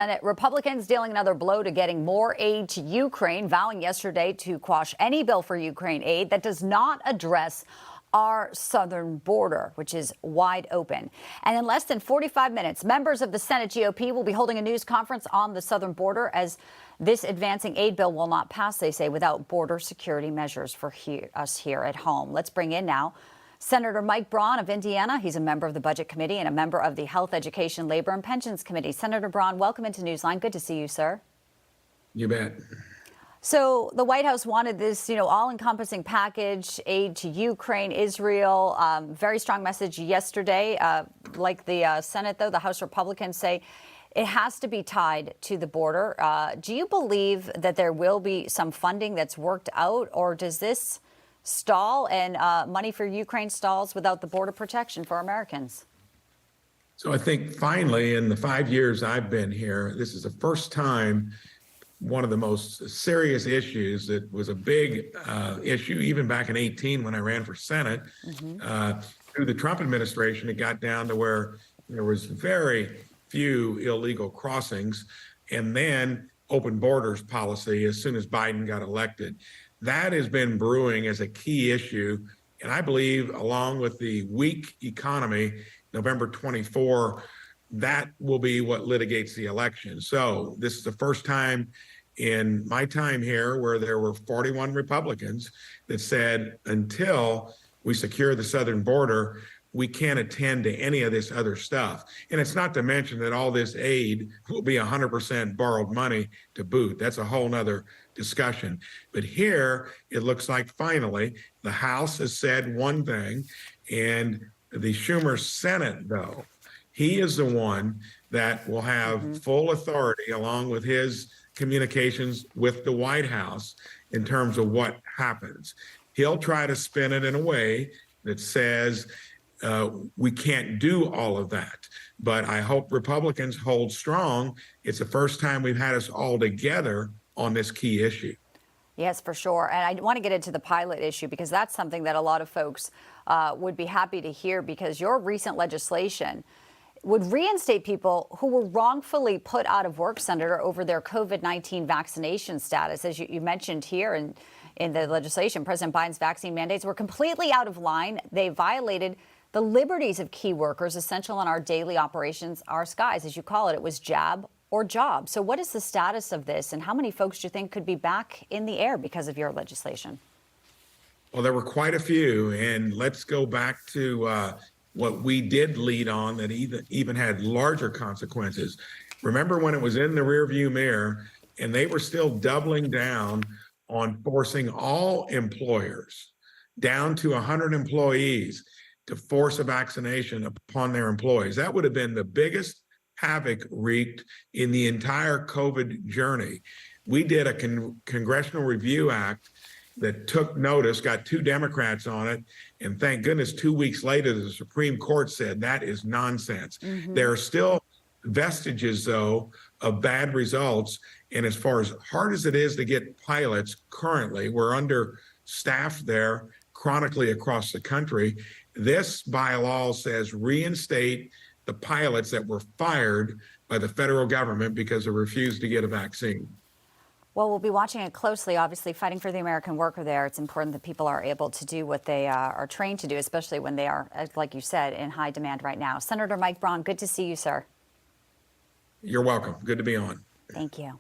Senate Republicans dealing another blow to getting more aid to Ukraine, vowing yesterday to quash any bill for Ukraine aid that does not address our southern border, which is wide open. And in less than 45 minutes, members of the Senate GOP will be holding a news conference on the southern border, as this advancing aid bill will not pass, they say, without border security measures for us here at home. Let's bring in now Senator Mike Braun of Indiana. He's a member of the Budget Committee and a member of the Health, Education, Labor, and Pensions Committee. Senator Braun, welcome into Newsline. Good to see you, sir. You bet. So the White House wanted this, all-encompassing package, aid to Ukraine, Israel. Very strong message yesterday. Like the Senate, though, the House Republicans say it has to be tied to the border. Do you believe that there will be some funding that's worked out, or does this stall and money for Ukraine stalls without the border protection for Americans? So I think finally, in the 5 years I've been here, this is the first time one of the most serious issues that was a big issue, even back in 2018 when I ran for Senate, through the Trump administration, it got down to where there was very few illegal crossings, and then open borders policy as soon as Biden got elected. That has been brewing as a key issue. And I believe, along with the weak economy, November 24, that will be what litigates the election. So this is the first time in my time here where there were 41 Republicans that said, until we secure the southern border, we can't attend to any of this other stuff. And it's not to mention that all this aid will be 100% borrowed money to boot. That's a whole nother discussion. But here, it looks like finally the House has said one thing, and the Schumer Senate, though, he is the one that will have full authority, along with his communications with the White House, in terms of what happens. He'll try to spin it in a way that says, we can't do all of that. But I hope Republicans hold strong. It's the first time we've had us all together on this key issue. Yes, for sure. And I want to get into the pilot issue, because that's something that a lot of folks would be happy to hear, because your recent legislation would reinstate people who were wrongfully put out of work, Senator, over their COVID-19 vaccination status. As you mentioned here in the legislation, President Biden's vaccine mandates were completely out of line. They violated the liberties of key workers essential in our daily operations, our skies, as you call it. It was jab or job. So what is the status of this, and how many folks do you think could be back in the air because of your legislation? Well, there were quite a few, and let's go back to what we did lead on that even had larger consequences. Remember when it was in the rearview mirror, and they were still doubling down on forcing all employers down to 100 employees to force a vaccination upon their employees. That would have been the biggest havoc wreaked in the entire COVID journey. We did a Congressional Review Act that took notice, got 2 Democrats on it, and thank goodness 2 weeks later, the Supreme Court said that is nonsense. There are still vestiges, though, of bad results. And as far as hard as it is to get pilots currently, we're understaffed there chronically across the country. This bylaw says reinstate the pilots that were fired by the federal government because they refused to get a vaccine. Well, we'll be watching it closely, obviously, fighting for the American worker there. It's important that people are able to do what they are trained to do, especially when they are, like you said, in high demand right now. Senator Mike Braun, good to see you, sir. You're welcome. Good to be on. Thank you.